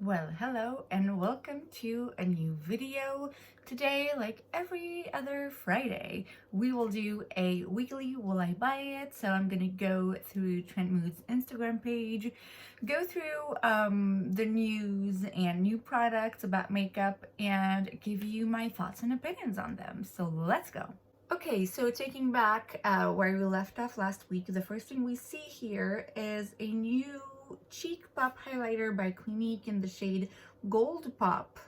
Well, hello and welcome to a new video. Today, like every other Friday, we will do a weekly Will I Buy It? So I'm gonna go through Trent Mood's Instagram page, go through the news and new products about makeup, and give you my thoughts and opinions on them. So let's go. Okay, so taking back where we left off last week, the first thing we see here is a new cheek pop highlighter by Clinique in the shade Gold Pop.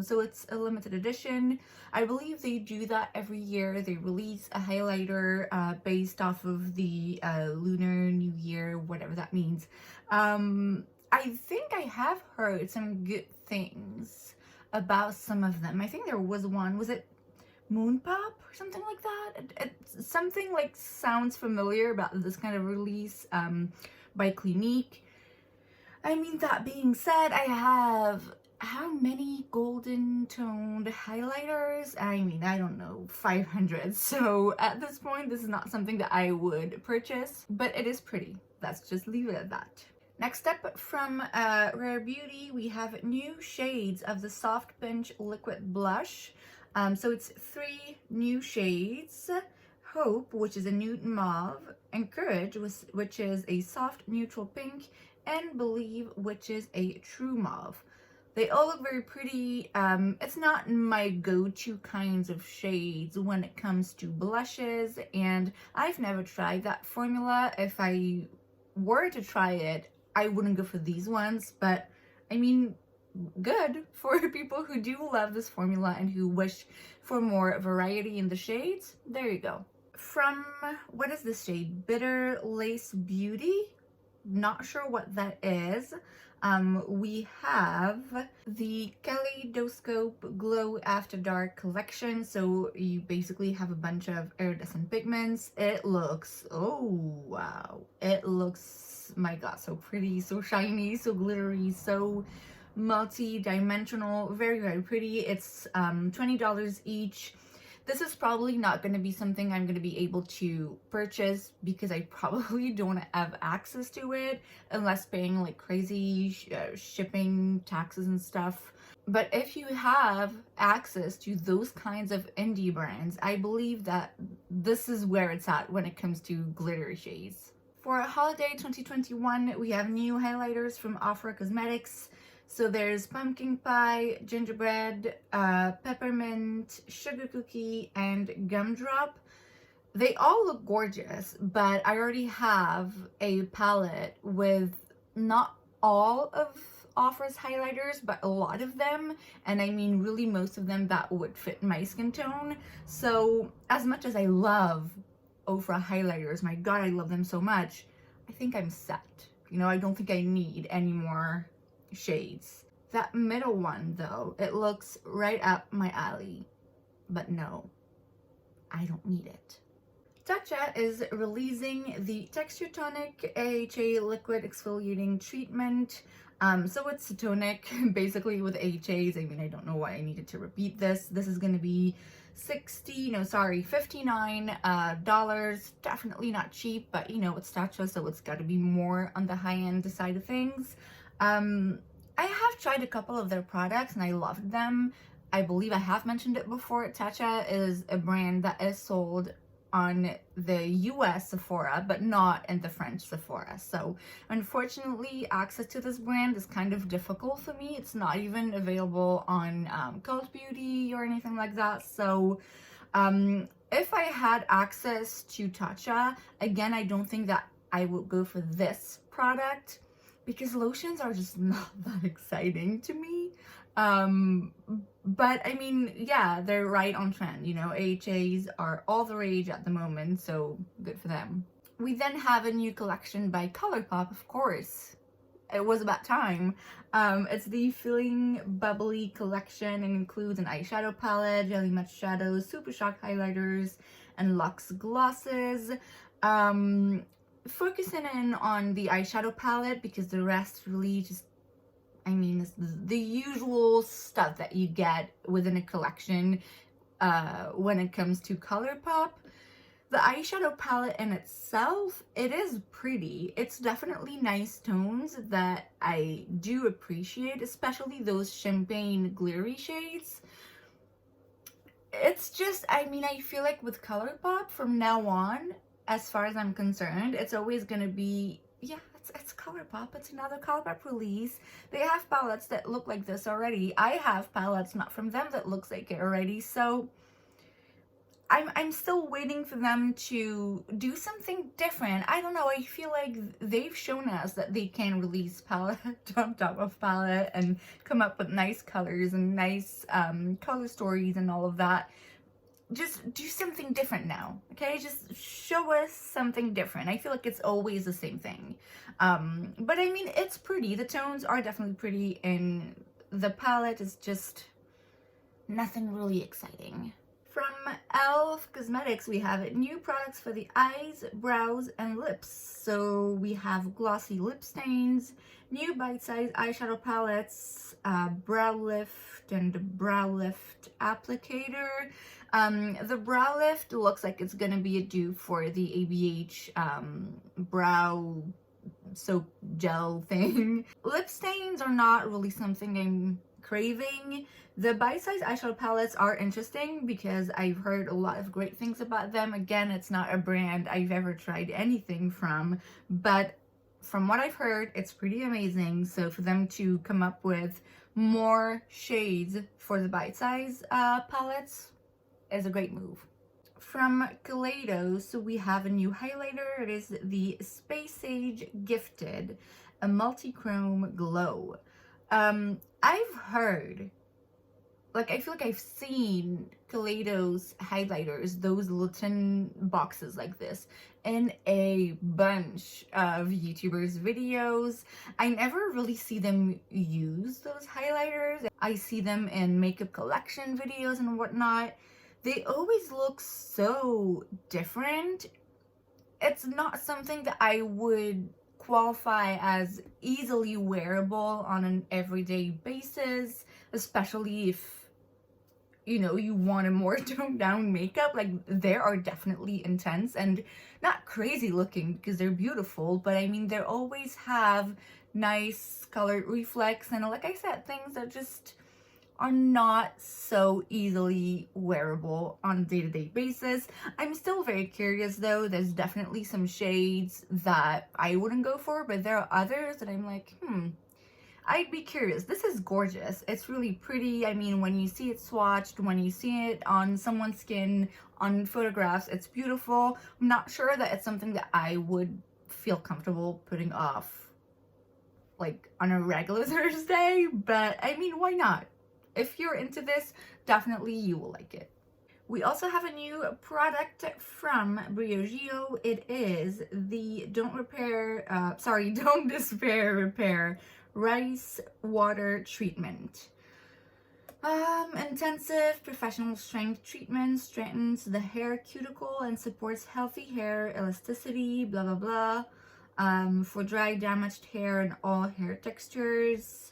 So it's a limited edition. I believe they do that every year. They release a highlighter based off of the Lunar New Year, whatever that means. I think I have heard some good things about some of them. I think there was one, was it Moon Pop or something like that? Something like sounds familiar about this kind of release by Clinique. I mean, that being said, I have how many golden toned highlighters? I mean, I don't know, 500. So at this point, this is not something that I would purchase, but it is pretty. Let's just leave it at that. Next up from Rare Beauty, we have new shades of the Soft Pinch Liquid Blush. So it's 3 new shades. Hope, which is a nude mauve, Encourage, which is a soft neutral pink, and Believe, which is a true mauve. They all look very pretty. It's not my go-to kinds of shades when it comes to blushes, and I've never tried that formula. If I were to try it, I wouldn't go for these ones, but I mean, good for people who do love this formula and who wish for more variety in the shades. There you go. From, what is this shade? Bitter Lace Beauty? Not sure what that is. We have the Kaleidoscope Glow After Dark collection. So you basically have a bunch of iridescent pigments. It looks, oh wow, it looks, my god, so pretty, so shiny, so glittery, so multi-dimensional, very, very pretty. It's $20 each. This is probably not going to be something I'm going to be able to purchase because I probably don't have access to it unless paying like crazy shipping taxes and stuff. But if you have access to those kinds of indie brands, I believe that this is where it's at when it comes to glittery shades. For holiday 2021, we have new highlighters from Afro Cosmetics. So there's pumpkin pie, gingerbread, peppermint, sugar cookie, and gumdrop. They all look gorgeous, but I already have a palette with not all of Ofra's highlighters, but a lot of them. And I mean, really most of them that would fit my skin tone. So as much as I love Ofra highlighters, my god, I love them so much, I think I'm set. You know, I don't think I need any more shades. That middle one though, it looks right up my alley, but no, I don't need it. Tacha is releasing the Texture Tonic AHA Liquid Exfoliating Treatment. So it's a tonic basically with AHAs. I mean, I don't know why I needed to repeat this. This is going to be $59, definitely not cheap, but you know, it's Tacha, so it's got to be more on the high-end side of things. I have tried a couple of their products and I loved them. I believe I have mentioned it before. Tacha is a brand that is sold on the US Sephora, but not in the French Sephora. So unfortunately, access to this brand is kind of difficult for me. It's not even available on Cult Beauty or anything like that. So if I had access to Tacha, again, I don't think that I would go for this product, because lotions are just not that exciting to me. But I mean, yeah, they're right on trend. You know, AHAs are all the rage at the moment, so good for them. We then have a new collection by ColourPop, of course. It was about time. It's the Feeling Bubbly collection and includes an eyeshadow palette, Jelly Matte shadows, Super Shock highlighters, and luxe glosses. Focusing in on the eyeshadow palette because the rest really just, I mean, it's the usual stuff that you get within a collection when it comes to ColourPop. The eyeshadow palette in itself, it is pretty. It's definitely nice tones that I do appreciate, especially those champagne glittery shades. It's just, I mean, I feel like with ColourPop from now on, as far as I'm concerned, it's always gonna be, yeah, it's ColourPop. It's another ColourPop release. They have palettes that look like this already. I have palettes not from them that looks like it already, so I'm still waiting for them to do something different. I don't know, I feel like they've shown us that they can release palette on top of palette and come up with nice colors and nice color stories and all of that. Just do something different now, okay? Just show us something different. I feel like it's always the same thing. But I mean, it's pretty. The tones are definitely pretty, and the palette is just nothing really exciting. From e.l.f. Cosmetics, we have new products for the eyes, brows, and lips. So we have glossy lip stains, new bite-sized eyeshadow palettes, brow lift, and brow lift applicator. The brow lift looks like it's gonna be a dupe for the ABH brow soap gel thing. Lip stains are not really something I'm craving. The bite-sized eyeshadow palettes are interesting because I've heard a lot of great things about them. Again, it's not a brand I've ever tried anything from, but from what I've heard, it's pretty amazing. So for them to come up with more shades for the bite-size palettes is a great move. From Glados, we have a new highlighter. It is the Space Age Gifted, a multi-chrome glow. I've heard, like, I feel like I've seen Glados highlighters, those little tin boxes like this, in a bunch of YouTubers' videos. I never really see them use those highlighters. I see them in makeup collection videos and whatnot. They always look so different. It's not something that I would qualify as easily wearable on an everyday basis, especially if, you know, you want a more toned down makeup. Like, they are definitely intense and not crazy looking because they're beautiful, but I mean, they always have nice color reflex, and like I said, things that just are not so easily wearable on a day-to-day basis. I'm still very curious though. There's definitely some shades that I wouldn't go for, but there are others that I'm like, I'd be curious. This is gorgeous. It's really pretty. I mean, when you see it swatched, when you see it on someone's skin, on photographs, it's beautiful. I'm not sure that it's something that I would feel comfortable putting off like on a regular Thursday, but I mean, why not? If you're into this, definitely you will like it. We also have a new product from Briogeo. It is the Don't Despair Repair Rice Water Treatment. Intensive professional strength treatment strengthens the hair cuticle and supports healthy hair elasticity, blah blah blah, for dry, damaged hair and all hair textures.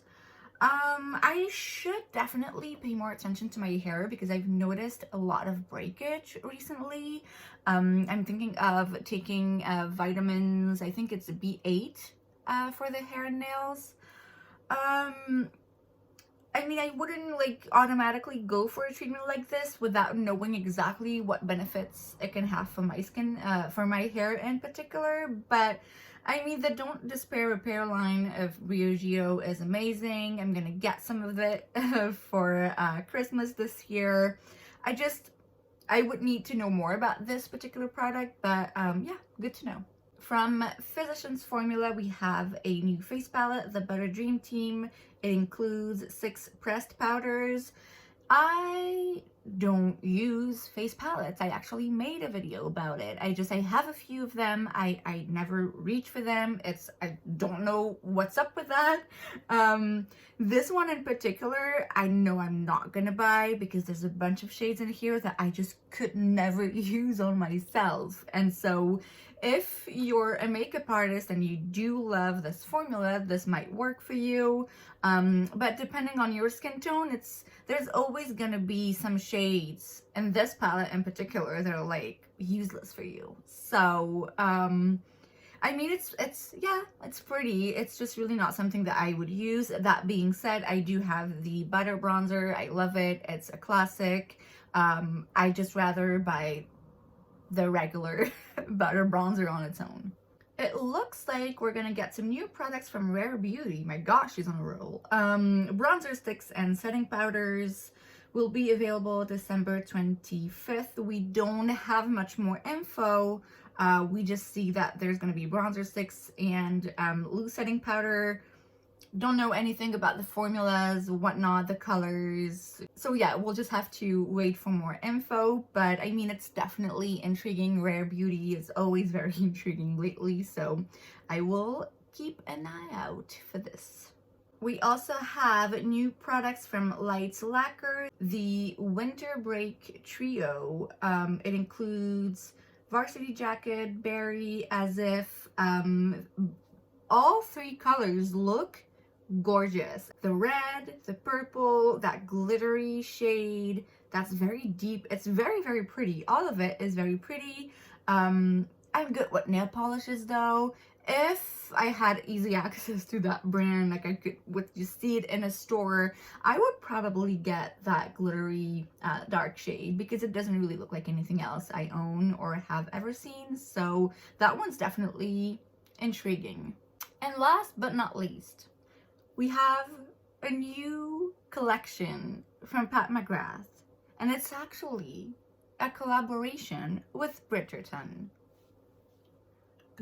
I should definitely pay more attention to my hair because I've noticed a lot of breakage recently. I'm thinking of taking vitamins, I think it's B8 for the hair and nails. I mean, I wouldn't like automatically go for a treatment like this without knowing exactly what benefits it can have for my skin, for my hair in particular, but I mean, the Don't Despair Repair line of Briogeo is amazing. I'm gonna get some of it for Christmas this year. I would need to know more about this particular product, but yeah, good to know. From Physicians Formula, we have a new face palette, the Butter Dream Team. It includes 6 pressed powders. I don't use face palettes. I actually made a video about it. I have a few of them. I never reach for them. I don't know what's up with that. This one in particular, I know I'm not gonna buy because there's a bunch of shades in here that I just could never use on myself. And so if you're a makeup artist and you do love this formula, this might work for you. But depending on your skin tone, there's always gonna be some shades shades in this palette in particular that are like useless for you. So I mean, yeah, it's pretty. It's just really not something that I would use. That being said, I do have the butter bronzer. I love it. It's a classic. I just rather buy the regular butter bronzer on its own. It looks like we're gonna get some new products from Rare Beauty. My gosh, she's on a roll. Bronzer sticks and setting powders will be available December 25th. We don't have much more info. We just see that there's going to be bronzer sticks and loose setting powder. Don't know anything about the formulas, whatnot, the colors. So yeah, we'll just have to wait for more info. But I mean, it's definitely intriguing. Rare Beauty is always very intriguing lately. So I will keep an eye out for this. We also have new products from Lacquer, the Winter Break Trio. It includes Varsity Jacket, Berry, As If. All three colors look gorgeous. The red, the purple, that glittery shade, that's very deep. It's very, very pretty. All of it is very pretty. I'm good with nail polishes though. If I had easy access to that brand, like I could would just see it in a store, I would probably get that glittery dark shade because it doesn't really look like anything else I own or have ever seen. So that one's definitely intriguing. And last but not least, we have a new collection from Pat McGrath, and it's actually a collaboration with Bridgerton.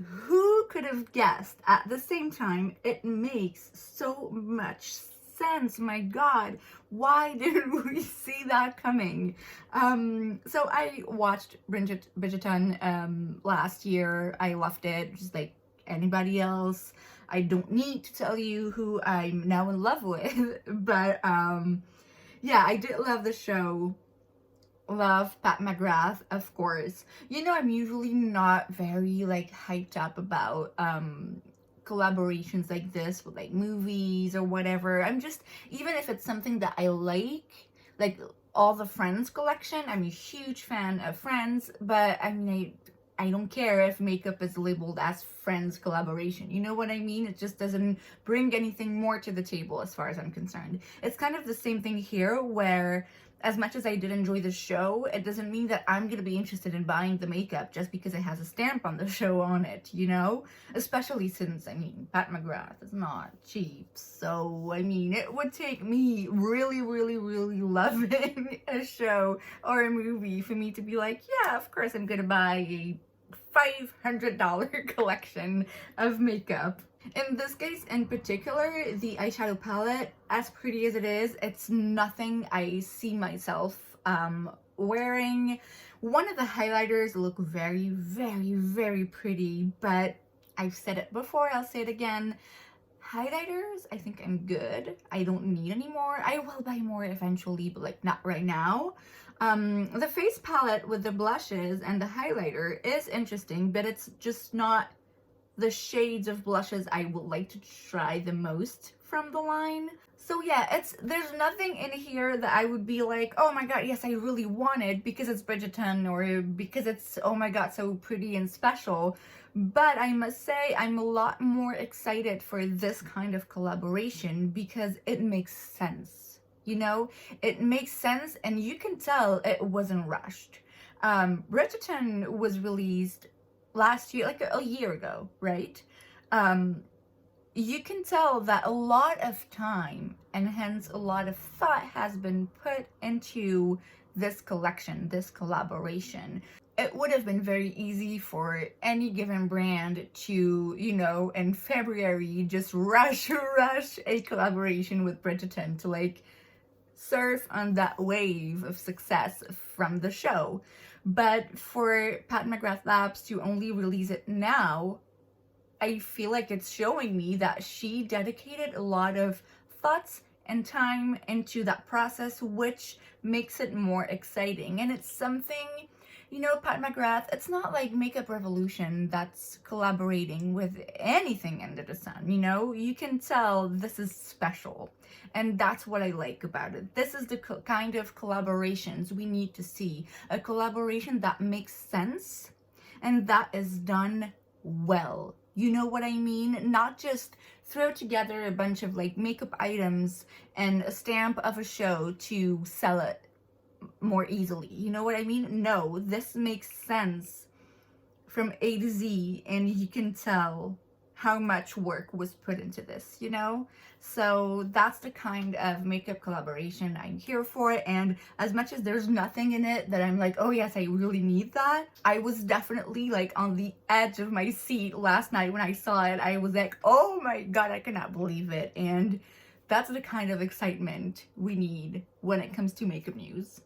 Who could have guessed? At the same time, it makes so much sense. My God, why didn't we see that coming? So I watched Bridgerton last year. I loved it, just like anybody else. I don't need to tell you who I'm now in love with, but yeah, I did love the show. Love Pat McGrath, of course. You know, I'm usually not very like hyped up about collaborations like this with like movies or whatever. I'm just, even if it's something that I like all the Friends collection, I'm a huge fan of Friends, but I mean, I don't care if makeup is labeled as Friends collaboration. You know what I mean? It just doesn't bring anything more to the table as far as I'm concerned. It's kind of the same thing here where as much as I did enjoy the show, it doesn't mean that I'm going to be interested in buying the makeup just because it has a stamp on the show on it, you know? Especially since, I mean, Pat McGrath is not cheap. So, I mean, it would take me really, really, really loving a show or a movie for me to be like, yeah, of course I'm going to buy a $500 collection of makeup. In this case in particular, the eyeshadow palette, as pretty as it is, it's nothing I see myself wearing. One of the highlighters look very, very, very pretty, but I've said it before, I'll say it again. Highlighters, I think I'm good. I don't need any more. I will buy more eventually, but like not right now. The face palette with the blushes and the highlighter is interesting, but it's just not the shades of blushes I would like to try the most from the line. So yeah, there's nothing in here that I would be like, oh my god, yes, I really want it because it's Bridgerton or because it's, oh my god, so pretty and special. But I must say I'm a lot more excited for this kind of collaboration because it makes sense. You know, it makes sense and you can tell it wasn't rushed. Bridgerton was released last year, like a year ago, right? You can tell that a lot of time and hence a lot of thought has been put into this collection, this collaboration. It would have been very easy for any given brand to, you know, in February just rush a collaboration with Bridgerton to like surf on that wave of success from the show. But for Pat McGrath Labs to only release it now, I feel like it's showing me that she dedicated a lot of thoughts and time into that process, which makes it more exciting. And it's something You know, Pat McGrath, it's not like Makeup Revolution that's collaborating with anything under the sun, you know? You can tell this is special. And that's what I like about it. This is the kind of collaborations we need to see. A collaboration that makes sense and that is done well. You know what I mean? Not just throw together a bunch of like makeup items and a stamp of a show to sell it more easily. You know what I mean? No, this makes sense from A to Z, and you can tell how much work was put into this, you know? So that's the kind of makeup collaboration I'm here for. And as much as there's nothing in it that I'm like, oh yes, I really need that, I was definitely like on the edge of my seat last night when I saw it. I was like, oh my god, I cannot believe it. And that's the kind of excitement we need when it comes to makeup news.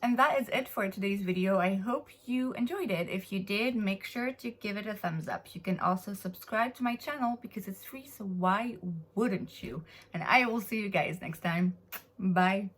And that is it for today's video. I hope you enjoyed it. If you did, make sure to give it a thumbs up. You can also subscribe to my channel because it's free, so why wouldn't you? And I will see you guys next time. Bye.